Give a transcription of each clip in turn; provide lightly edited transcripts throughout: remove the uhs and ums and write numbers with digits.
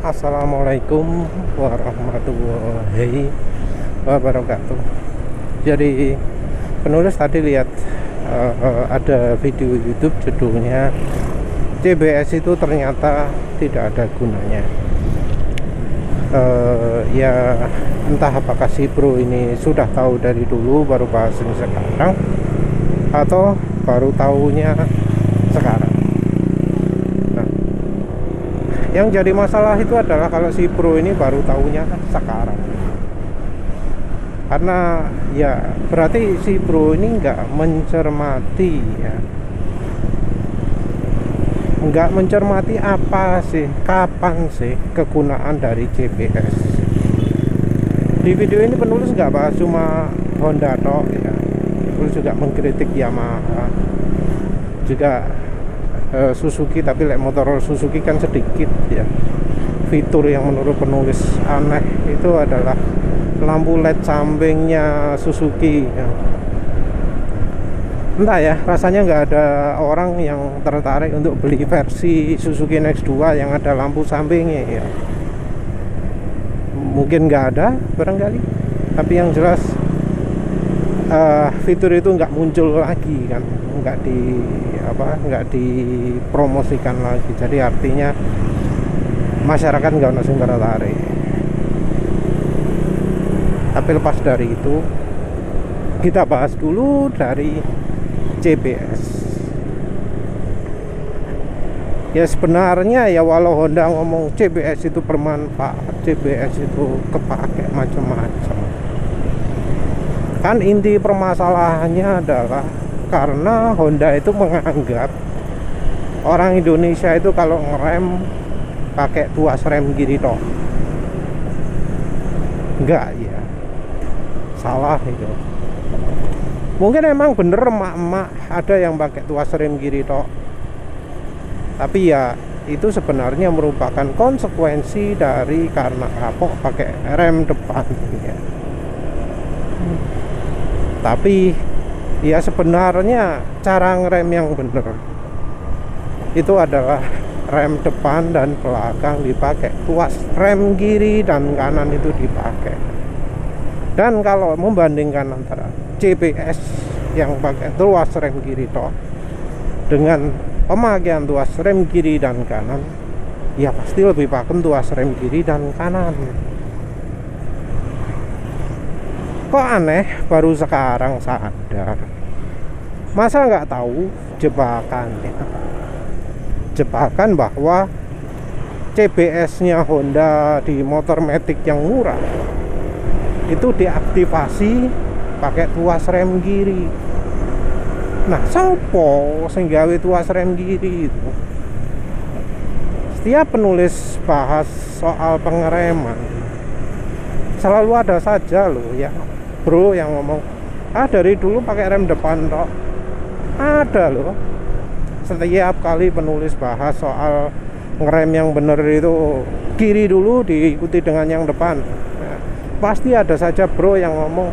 Assalamualaikum warahmatullahi wabarakatuh. Jadi penulis tadi lihat ada video YouTube judulnya CBS itu ternyata tidak ada gunanya. Ya entah apakah si bro ini sudah tahu dari dulu baru bahas ini sekarang, atau baru tahunya sekarang. Yang jadi masalah itu adalah kalau si bro ini baru tahunya sekarang. Karena ya berarti si bro ini nggak mencermati ya. Nggak mencermati apa sih, kapan sih kegunaan dari CBS. Di video ini penulis nggak bahas cuma Honda toh ya. Penulis juga mengkritik Yamaha, juga Suzuki, tapi motor Suzuki kan sedikit ya. Fitur yang menurut penulis aneh itu adalah lampu LED sampingnya Suzuki ya. Entah ya, rasanya nggak ada orang yang tertarik untuk beli versi Suzuki NX2 yang ada lampu sampingnya ya. Mungkin nggak ada barangkali, tapi yang jelas fitur itu nggak muncul lagi kan, nggak dipromosikan lagi. Jadi artinya masyarakat nggak langsung tertarik. Tapi lepas dari itu, kita bahas dulu dari CBS. Ya sebenarnya ya, walau Honda ngomong CBS itu bermanfaat, CBS itu kepake macam-macam, kan inti permasalahannya adalah karena Honda itu menganggap orang Indonesia itu kalau ngerem pakai tuas rem kiri toh. Enggak ya, salah itu. Mungkin emang bener emak-emak ada yang pakai tuas rem kiri toh, tapi ya itu sebenarnya merupakan konsekuensi dari karena kapok pakai rem depan ya. Tapi ya sebenarnya cara ngerem yang benar itu adalah rem depan dan belakang dipakai, tuas rem kiri dan kanan itu dipakai. Dan kalau membandingkan antara CBS yang pakai tuas rem kiri toh dengan pemakaian tuas rem kiri dan kanan, ya pasti lebih pakai tuas rem kiri dan kanan. Kok aneh baru sekarang sadar? Masa nggak tahu jebakan bahwa CBS-nya Honda di motor Matic yang murah itu diaktifasi pakai tuas rem kiri. Nah, sopo sing gawe tuas rem kiri itu? Setiap penulis bahas soal pengereman selalu ada saja loh ya bro yang ngomong, dari dulu pakai rem depan toh. Ada loh, setiap kali penulis bahas soal ngerem yang bener itu kiri dulu diikuti dengan yang depan. Nah, pasti ada saja bro yang ngomong,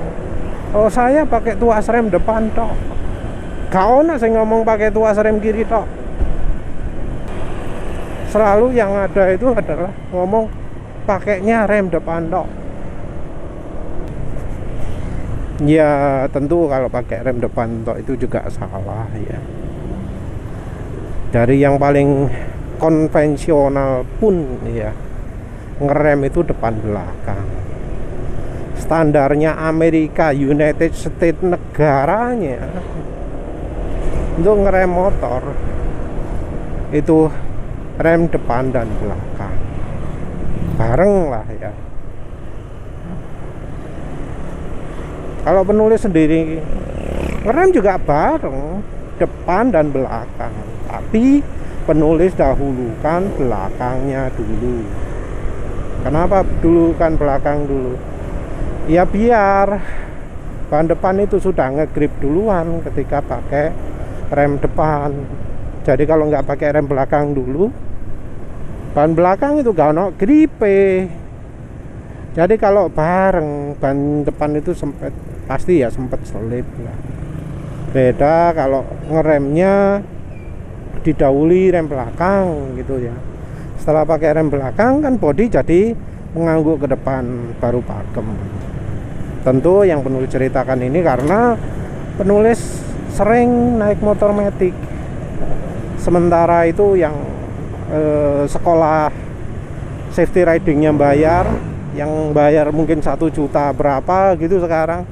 oh saya pakai tuas rem depan toh. Kau nak saya ngomong pakai tuas rem kiri toh. Selalu yang ada itu adalah ngomong pakainya rem depan toh. Ya tentu kalau pakai rem depan toh itu juga salah ya. Dari yang paling konvensional pun ya, ngerem itu depan belakang. Standarnya Amerika, United States negaranya, untuk ngerem motor itu rem depan dan belakang bareng lah ya. Kalau penulis sendiri ngerem juga bareng depan dan belakang, tapi penulis dahulukan belakangnya dulu. Kenapa dulukan belakang dulu? Ya biar ban depan itu sudah ngegrip duluan ketika pakai rem depan. Jadi kalau nggak pakai rem belakang dulu, ban belakang itu gak ono gripe. Jadi kalau bareng ban depan itu pasti ya sempet selip lah. Beda kalau ngeremnya didahului rem belakang gitu ya. Setelah pakai rem belakang kan bodi jadi mengangguk ke depan, baru pakem. Tentu yang penulis ceritakan ini karena penulis sering naik motor metik, sementara itu yang sekolah safety ridingnya bayar, yang bayar mungkin 1 juta berapa gitu sekarang.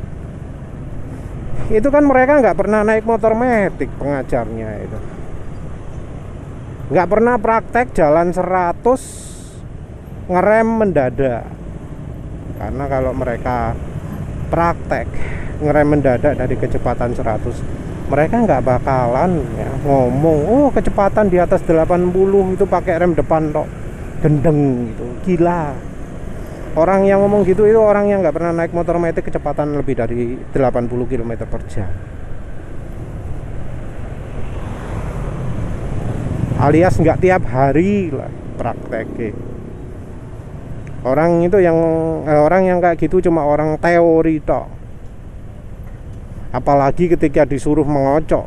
Itu kan mereka nggak pernah naik motor metik, pengajarnya itu nggak pernah praktek jalan 100 ngerem mendadak. Karena kalau mereka praktek ngerem mendadak dari kecepatan 100, mereka nggak bakalan ya ngomong, oh kecepatan di atas 80 itu pakai rem depan tok, gendeng gitu, gila. Orang yang ngomong gitu itu orang yang nggak pernah naik motor metik kecepatan lebih dari 80 km/jam, alias nggak tiap hari lah praktek. Orang itu orang yang kayak gitu cuma orang teori tok. Apalagi ketika disuruh mengocok,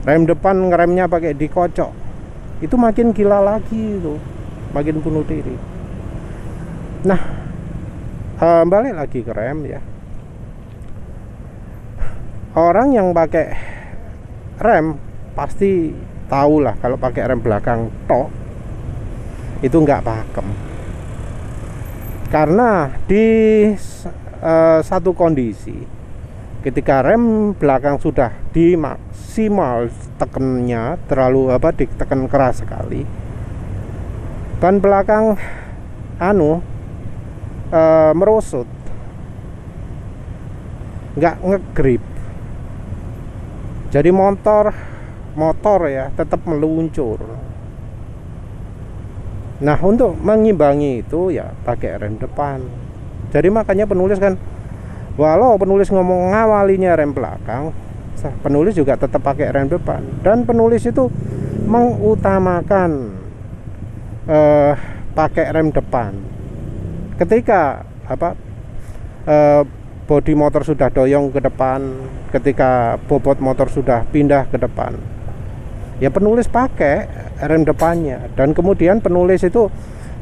rem depan ngeremnya pakai dikocok, itu makin gila lagi, itu makin bunuh diri. Nah, balik lagi ke rem ya. Orang yang pakai rem pasti tahu lah kalau pakai rem belakang tok itu nggak pakem. Karena di satu kondisi, ketika rem belakang sudah di maksimal tekennya, terlalu ditekan keras sekali, ban belakang merosot, nggak ngegrip, jadi motor ya tetap meluncur. Nah, untuk mengimbangi itu ya pakai rem depan. Jadi makanya penulis kan, walau penulis ngomong ngawalinya rem belakang, penulis juga tetap pakai rem depan. Dan penulis itu mengutamakan pakai rem depan ketika bodi motor sudah doyong ke depan, ketika bobot motor sudah pindah ke depan, ya penulis pakai rem depannya. Dan kemudian penulis itu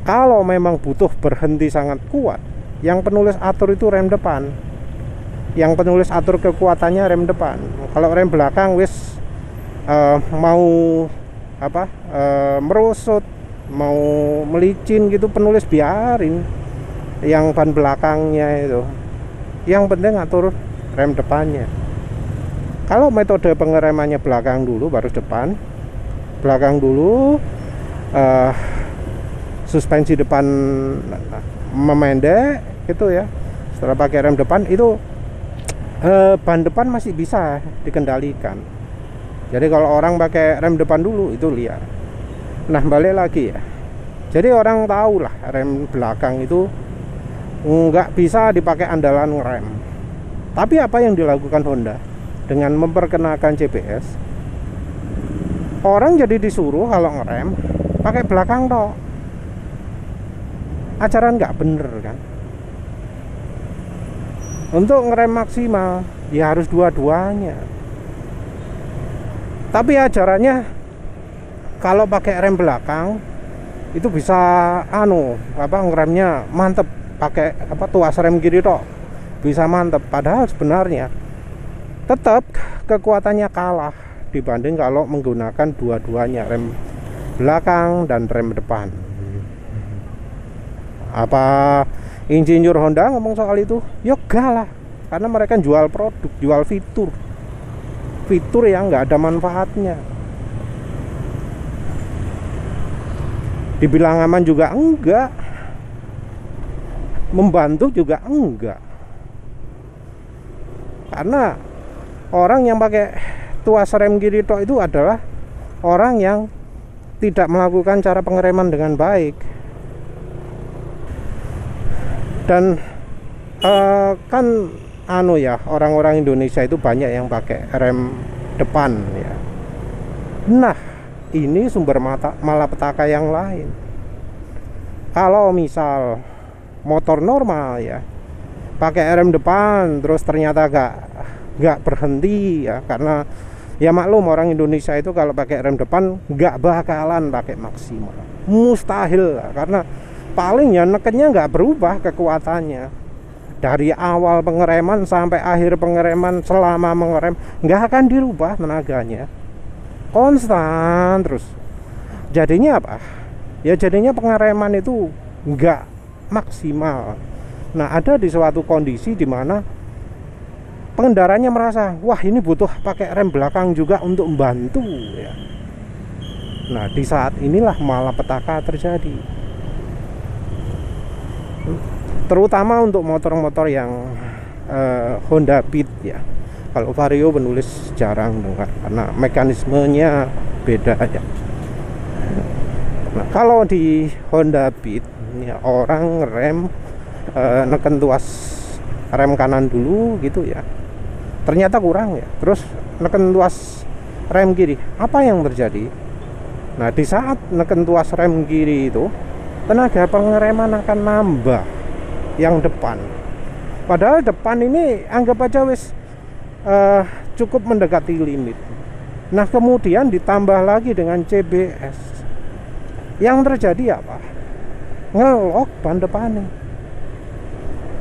kalau memang butuh berhenti sangat kuat, yang penulis atur itu rem depan, yang penulis atur kekuatannya rem depan. Kalau rem belakang wis mau merosot, mau melicin gitu, penulis biarin yang ban belakangnya itu, yang penting atur rem depannya. Kalau metode pengeremannya belakang dulu baru depan, belakang dulu, suspensi depan memendek gitu ya. Setelah pakai rem depan itu ban depan masih bisa dikendalikan. Jadi kalau orang pakai rem depan dulu itu liar. Nah, balik lagi ya, jadi orang tahu lah rem belakang itu nggak bisa dipakai andalan ngerem. Tapi apa yang dilakukan Honda dengan memperkenalkan CBS, orang jadi disuruh kalau ngerem pakai belakang tok. Ajaran nggak bener kan? Untuk ngerem maksimal ya harus dua-duanya. Tapi ajarannya kalau pakai rem belakang itu bisa ngeremnya mantep, pakai tuas rem kiri tok bisa mantep. Padahal sebenarnya tetap kekuatannya kalah dibanding kalau menggunakan dua-duanya, rem belakang dan rem depan. Apa insinyur Honda ngomong soal itu? Yoga lah, karena mereka jual produk, jual fitur yang nggak ada manfaatnya. Dibilang aman juga enggak, membantu juga enggak. Karena orang yang pakai tuas rem kiri tok itu adalah orang yang tidak melakukan cara pengereman dengan baik. Dan kan orang-orang Indonesia itu banyak yang pakai rem depan ya. Nah, ini sumber malapetaka yang lain. Kalau misal motor normal ya pakai rem depan terus ternyata nggak berhenti ya, karena ya maklum orang Indonesia itu kalau pakai rem depan nggak bakalan pakai maksimal. mustahil lah, karena paling ya nekennya nggak berubah kekuatannya dari awal pengereman sampai akhir pengereman. Selama mengerem nggak akan dirubah tenaganya, konstan terus. Jadinya apa ya, jadinya pengereman itu nggak maksimal. Nah, ada di suatu kondisi di mana pengendaranya merasa, wah ini butuh pakai rem belakang juga untuk membantu ya. Nah, di saat inilah malapetaka terjadi, terutama untuk motor-motor yang Honda Beat ya. Kalau Vario penulis jarang dengar karena mekanismenya beda ya. Nah, kalau di Honda Beat ya, orang rem neken tuas rem kanan dulu gitu ya, ternyata kurang ya, terus neken tuas rem kiri, apa yang terjadi? Nah, di saat neken tuas rem kiri itu tenaga pengereman akan nambah yang depan, padahal depan ini anggap aja wis cukup mendekati limit. Nah, kemudian ditambah lagi dengan CBS, yang terjadi apa? Ngelok ban depannya.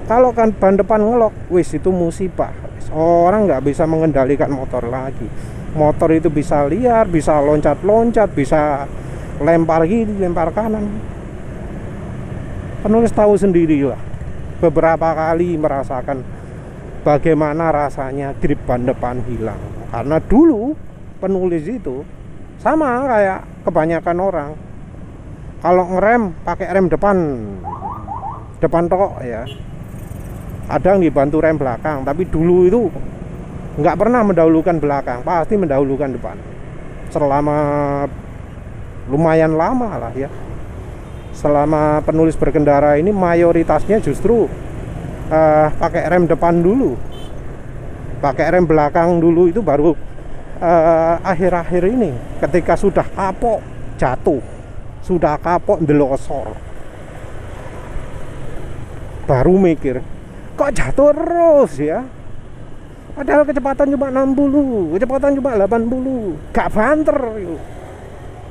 Kalau kan ban depan ngelok, wis itu musibah. Orang nggak bisa mengendalikan motor lagi. Motor itu bisa liar, bisa loncat-loncat, bisa lempar kiri, lempar kanan. Penulis tahu sendiri lah, beberapa kali merasakan bagaimana rasanya grip ban depan hilang. Karena dulu penulis itu sama kayak kebanyakan orang, kalau ngerem pakai rem depan tok ya, ada yang dibantu rem belakang, tapi dulu itu nggak pernah mendahulukan belakang, pasti mendahulukan depan. Selama lumayan lama lah ya, selama penulis berkendara ini mayoritasnya justru pakai rem depan dulu, pakai rem belakang dulu. Itu baru akhir-akhir ini ketika sudah kapok jatuh, sudah kapok ndelosor, baru mikir, kok jatuh terus ya, padahal kecepatan cuma 60, kecepatan cuma 80, gak banter yuk.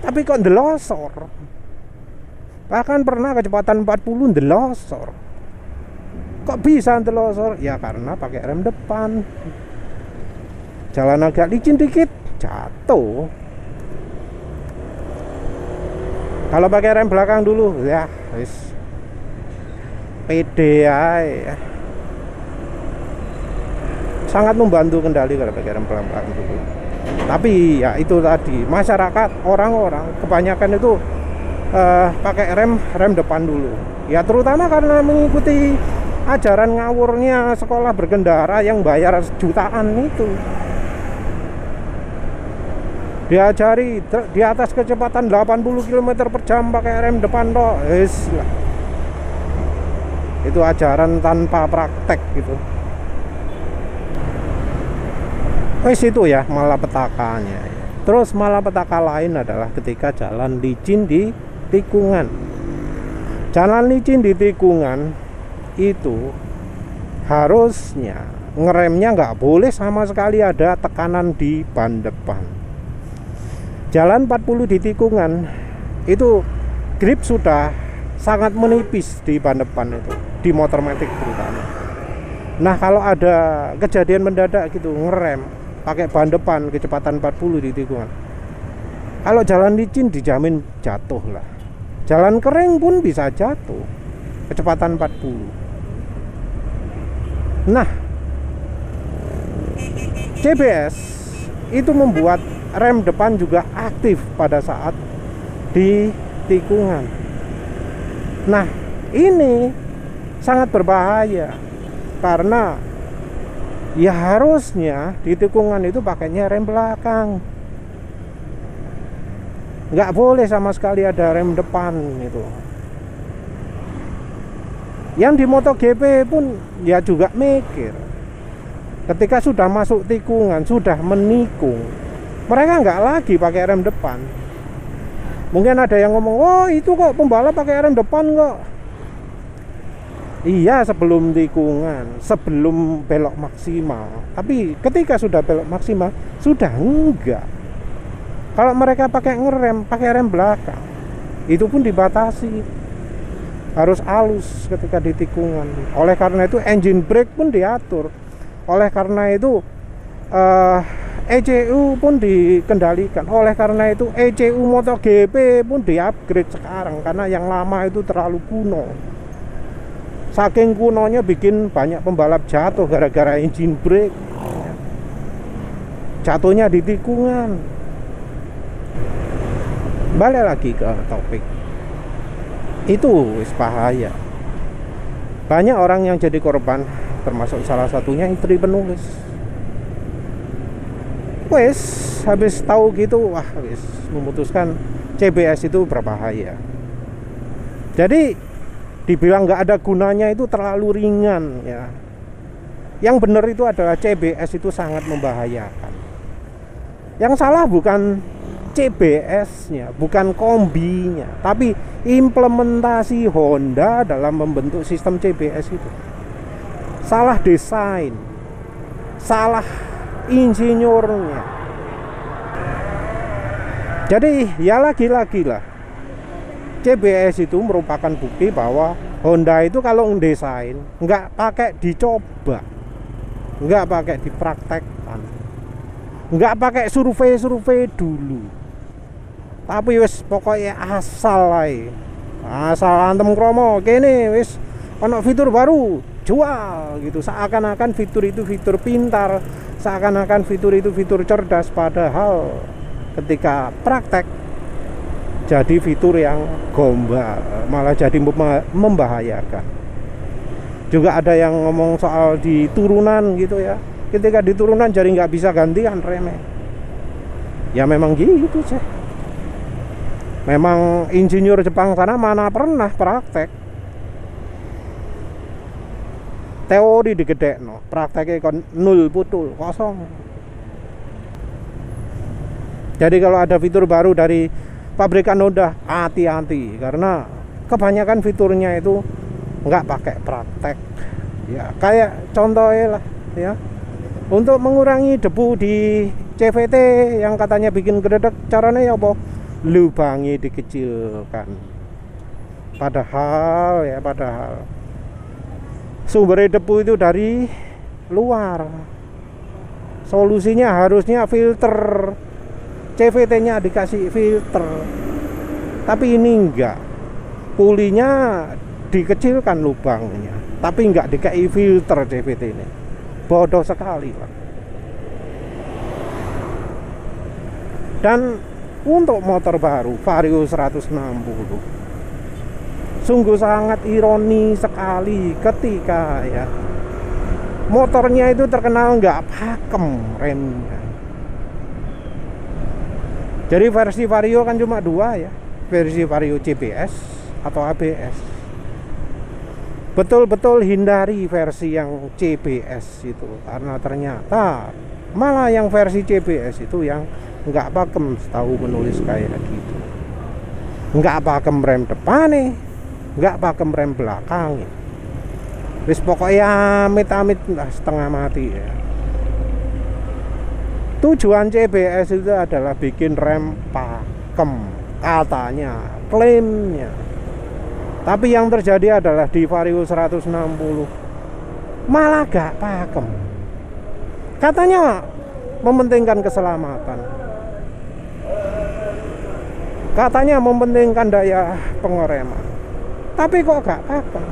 Tapi kok ndelosor. Bahkan pernah kecepatan 40 ndelosor. Kok bisa ndelosor? Ya karena pakai rem depan. Jalan agak licin dikit, jatuh. Kalau pakai rem belakang dulu, ya wis pede aja. Sangat membantu kendali kalau pakai rem belakang dulu. Tapi ya itu tadi, masyarakat, orang-orang kebanyakan itu pakai rem depan dulu. Ya terutama karena mengikuti ajaran ngawurnya sekolah berkendara yang bayar jutaan itu. Diajari di atas kecepatan 80 km per jam pakai rem depan toh. Itu ajaran tanpa praktek gitu. Wes itu ya malapetakanya. Terus malapetaka lain adalah ketika jalan licin di tikungan. Jalan licin di tikungan itu harusnya ngeremnya nggak boleh sama sekali ada tekanan di ban depan. Jalan 40 di tikungan itu grip sudah sangat menipis di ban depan itu, di motor matic terutama. Nah, kalau ada kejadian mendadak gitu ngerem pakai ban depan kecepatan 40 di tikungan, kalau jalan licin dijamin jatuh lah. Jalan kering pun bisa jatuh kecepatan 40. Nah, CBS itu membuat rem depan juga aktif pada saat di tikungan. Nah, ini sangat berbahaya karena ya harusnya di tikungan itu pakainya rem belakang, nggak boleh sama sekali ada rem depan itu. Yang di MotoGP pun ya juga mikir, ketika sudah masuk tikungan, sudah menikung, mereka nggak lagi pakai rem depan. Mungkin ada yang ngomong, oh itu kok pembalap pakai rem depan kok. Iya, sebelum tikungan, sebelum belok maksimal. Tapi ketika sudah belok maksimal, sudah enggak. Kalau mereka pakai ngerem, pakai rem belakang, itu pun dibatasi, harus halus ketika di tikungan. Oleh karena itu engine brake pun diatur. Oleh karena itu ECU pun dikendalikan. Oleh karena itu ECU MotoGP pun di-upgrade sekarang, karena yang lama itu terlalu kuno. Saking kunonya bikin banyak pembalap jatuh gara-gara engine brake. Jatuhnya di tikungan. Balik lagi ke topik. Itu wis bahaya. Banyak orang yang jadi korban, termasuk salah satunya istri penulis. Wes habis tahu gitu, wah wes memutuskan CBS itu berbahaya. Jadi dibilang nggak ada gunanya itu terlalu ringan ya. Yang benar itu adalah CBS itu sangat membahayakan. Yang salah bukan CBS-nya, bukan kombinya, tapi implementasi Honda dalam membentuk sistem CBS itu. Salah desain, salah insinyurnya. Jadi ya lagi-lagi lah, CBS itu merupakan bukti bahwa Honda itu kalau ngedesain nggak pakai dicoba, nggak pakai dipraktekkan, nggak pakai survei dulu, tapi wis pokoknya asal ae, asal antem kromo kene wis ono fitur baru jual gitu, seakan-akan fitur itu fitur pintar, seakan-akan fitur itu fitur cerdas, padahal ketika praktek jadi fitur yang gombal, malah jadi membahayakan. Juga ada yang ngomong soal di turunan gitu ya, ketika di turunan jadi nggak bisa gantian remnya. Ya memang gitu sih. Memang insinyur Jepang sana mana pernah praktek. Teori digedekno, prakteknya kon nul putul, kosong. Jadi kalau ada fitur baru dari pabrikan Honda, hati-hati, karena kebanyakan fiturnya itu nggak pakai praktek. Ya kayak contohnya lah ya, untuk mengurangi debu di CVT yang katanya bikin gredeg, caranya ya apa? Lubangnya dikecilkan. Padahal sumber debu itu dari luar. Solusinya harusnya filter, CVT-nya dikasih filter, tapi ini enggak. Pulinya dikecilkan lubangnya, tapi enggak dikasih filter CVT ini. Bodoh sekali Pak. Dan untuk motor baru Vario 160, sungguh sangat ironi sekali ketika ya motornya itu terkenal enggak pakem remnya. Jadi versi Vario kan cuma dua ya, versi Vario CBS atau ABS. Betul-betul hindari versi yang CBS itu, karena ternyata malah yang versi CBS itu yang nggak pakem, setahu penulis kayak gitu. Nggak pakem rem depan nih, nggak pakem rem belakang. Wis pokoknya amit-amit setengah mati ya. Tujuan CBS itu adalah bikin rem pakem, katanya, klaimnya. Tapi yang terjadi adalah di Vario 160 malah gak pakem. Katanya mementingkan keselamatan, katanya mementingkan daya pengereman, tapi kok gak pakem.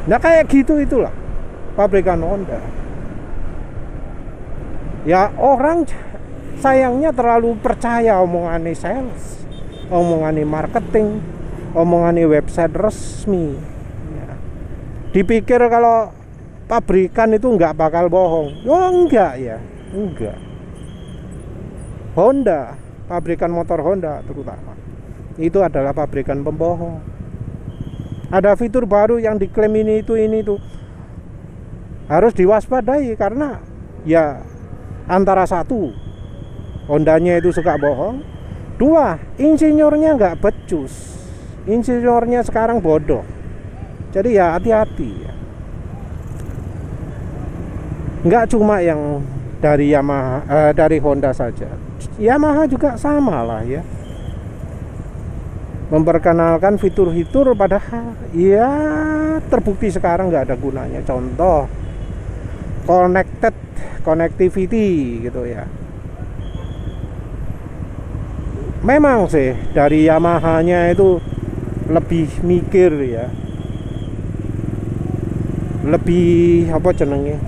Nah kayak gitu itulah pabrikan Honda. Ya orang sayangnya terlalu percaya omongannya sales, omongannya marketing, omongannya website resmi ya. Dipikir kalau pabrikan itu nggak bakal bohong. Oh enggak ya, enggak. Honda, pabrikan motor Honda terutama, itu adalah pabrikan pembohong. Ada fitur baru yang diklaim ini itu harus diwaspadai, karena ya antara satu, Hondanya itu suka bohong, dua, insinyurnya nggak becus, insinyurnya sekarang bodoh. Jadi ya hati-hati ya. Nggak cuma yang dari Yamaha, dari Honda saja, Yamaha juga sama lah ya. memperkenalkan fitur-fitur padahal ya terbukti sekarang nggak ada gunanya. Contoh connectivity gitu ya. Memang sih dari Yamaha-nya itu lebih mikir ya, lebih apa jenenge,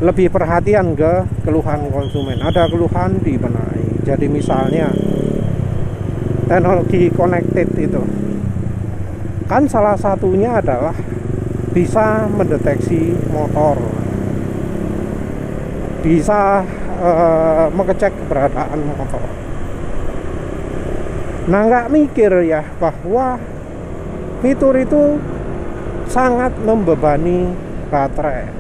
lebih perhatian ke keluhan konsumen. Ada keluhan dibenahi. Jadi misalnya teknologi connected itu kan salah satunya adalah bisa mendeteksi motor, bisa mengecek keberadaan motor. Nah, nggak mikir ya bahwa fitur itu sangat membebani baterai.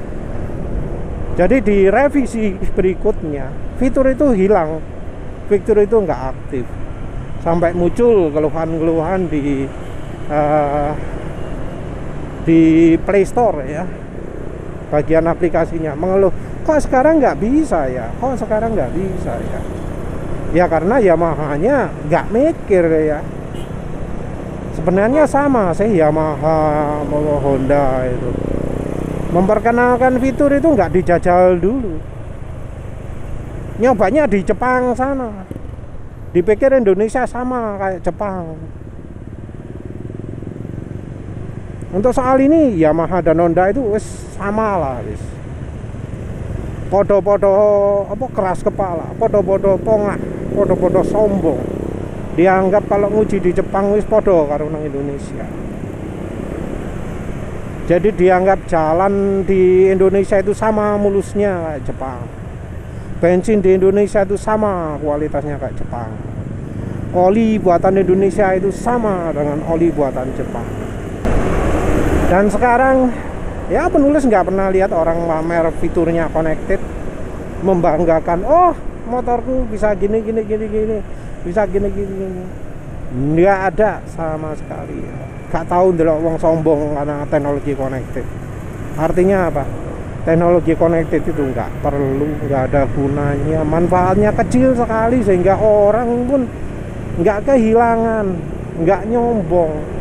Jadi di revisi berikutnya fitur itu hilang, fitur itu nggak aktif, sampai muncul keluhan-keluhan di Play Store ya, bagian aplikasinya mengeluh, kok sekarang nggak bisa ya, ya karena Yamaha-nya nggak mikir ya. Sebenarnya sama sih Yamaha sama Honda itu memperkenalkan fitur itu nggak dijajal dulu, nyobanya di Jepang sana, dipikir Indonesia sama kayak Jepang. Untuk soal ini Yamaha dan Honda itu wis sama lah, wis podo-podo apa keras kepala, podo-podo pongah, podo-podo sombong. Dianggap kalau nguji di Jepang wis podo karo nang Indonesia. Jadi dianggap jalan di Indonesia itu sama mulusnya kayak Jepang. Bensin di Indonesia itu sama kualitasnya kayak Jepang. Oli buatan Indonesia itu sama dengan oli buatan Jepang. Dan sekarang ya penulis nggak pernah lihat orang pamer fiturnya connected, membanggakan, oh motorku bisa gini, bisa gini. Nggak ada sama sekali. Gak tahu ndelok wong sombong karena teknologi connected. Artinya apa? Teknologi connected itu nggak perlu, nggak ada gunanya, manfaatnya kecil sekali sehingga orang pun nggak kehilangan, nggak nyombong.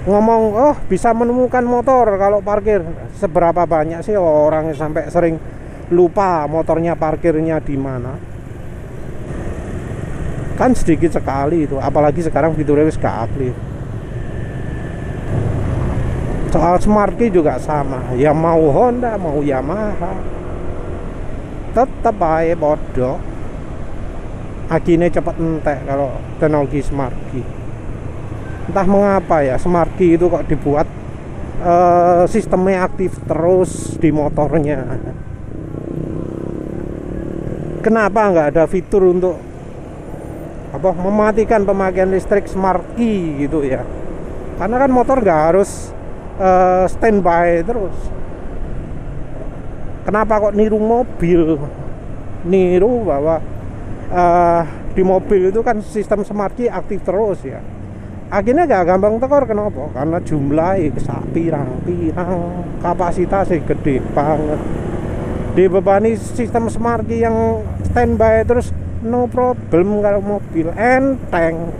Ngomong, oh bisa menemukan motor kalau parkir. Seberapa banyak sih orang sampai sering lupa motornya parkirnya di mana? Kan sedikit sekali itu, apalagi sekarang fiturnya wis gak aktif. Soal smart key juga sama, ya mau Honda mau Yamaha tetep aja bodoh. Akhirnya cepet entek kalau teknologi smart key. Entah mengapa ya smart key itu kok dibuat sistemnya aktif terus di motornya. Kenapa nggak ada fitur untuk mematikan pemakaian listrik smart key gitu ya? Karena kan motor nggak harus standby terus. Kenapa kok niru mobil, niru bahwa di mobil itu kan sistem smart key aktif terus ya? Akhirnya gak gampang tekor. Kenapa? Karena jumlahnya pirang-pirang, kapasitasnya gede banget, dibebani sistem smart key yang standby terus. No problem kalau mobil, enteng.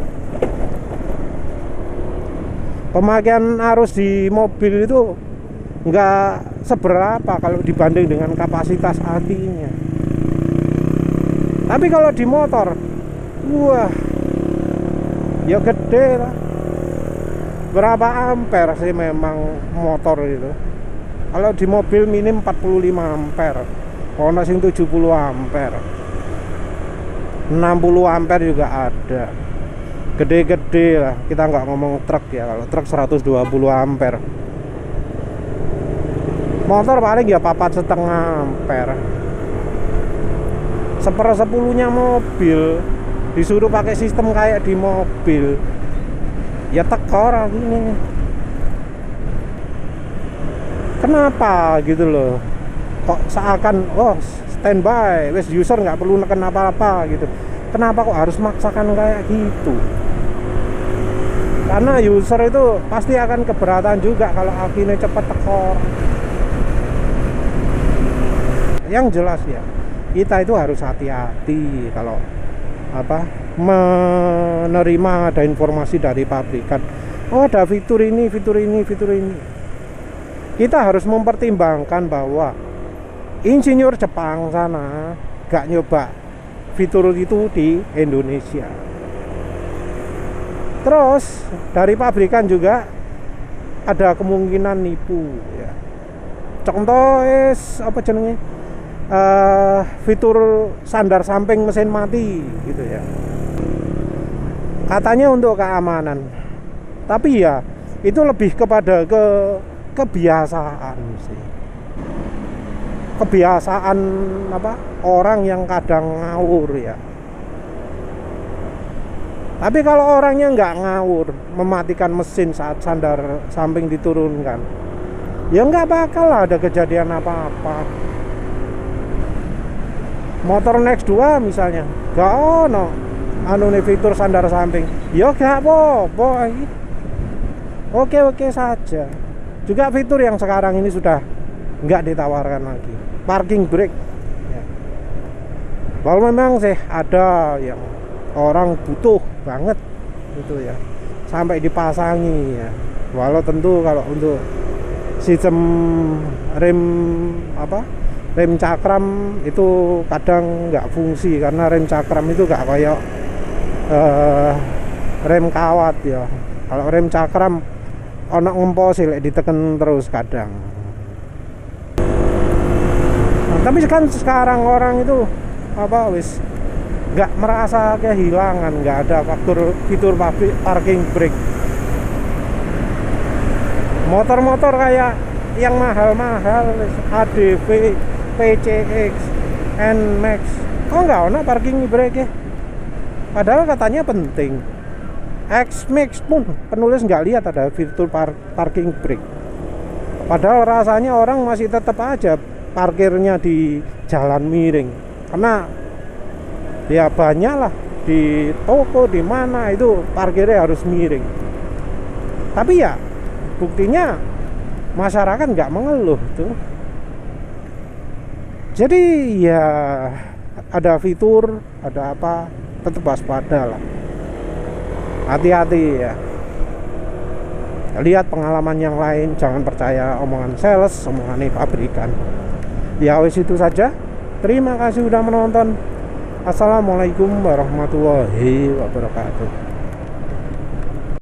Pemakaian arus di mobil itu nggak seberapa kalau dibanding dengan kapasitas akinya. Tapi kalau di motor, wah, ya gede lah. Berapa ampere sih memang motor itu? Kalau di mobil minim 45 ampere, ono sing 70 ampere. 60 ampere juga ada, gede-gede lah. Kita nggak ngomong truk ya, kalau truk 120 ampere. Motor paling ya 4,5 ampere. 1/10-nya mobil disuruh pakai sistem kayak di mobil, ya tekor ini. Kenapa gitu loh? Kok seakan standby, wes user nggak perlu neken apa-apa gitu. Kenapa kok harus maksakan kayak gitu? Karena user itu pasti akan keberatan juga kalau akhirnya cepat tekor. Yang jelas ya, kita itu harus hati-hati kalau menerima ada informasi dari pabrikan, oh ada fitur ini, fitur ini, fitur ini. Kita harus mempertimbangkan bahwa insinyur Jepang sana gak nyoba fitur itu di Indonesia. Terus dari pabrikan juga ada kemungkinan nipu ya. Contoh apa jenenge? Fitur sandar samping mesin mati gitu ya. Katanya untuk keamanan. Tapi ya itu lebih kepada kebiasaan sih. Kebiasaan apa? Orang yang kadang ngawur ya. Tapi kalau orangnya nggak ngawur, mematikan mesin saat sandar samping diturunkan, ya nggak bakal ada kejadian apa-apa. Motor Next 2 misalnya, nggak ono fitur sandar samping, ya nggak apa-apa. Oke saja. Juga fitur yang sekarang ini sudah nggak ditawarkan lagi, parking brake ya. Walau memang sih ada yang orang butuh banget gitu ya, sampai dipasangi ya. Walau tentu kalau untuk sistem rem cakram itu kadang nggak fungsi, karena rem cakram itu nggak kayak rem kawat ya. Kalau rem cakram ono ngemposil diteken terus kadang. Nah, tapi kan sekarang orang itu wis nggak merasa kehilangan, nggak ada fitur parking brake. Motor-motor kayak yang mahal-mahal, ADV, PCX, NMAX, nggak ada parking brake ya. Padahal katanya penting. X-Max pun penulis nggak lihat ada fitur parking brake. Padahal rasanya orang masih tetap aja parkirnya di jalan miring, karena ya banyak lah di toko di mana itu parkirnya harus miring. Tapi ya buktinya masyarakat nggak mengeluh tuh. Jadi ya ada fitur, ada apa, tetap waspada lah. Hati-hati ya. Lihat pengalaman yang lain, jangan percaya omongan sales, omongan pabrikan. Ya wis itu saja. Terima kasih sudah menonton. Assalamualaikum warahmatullahi wabarakatuh.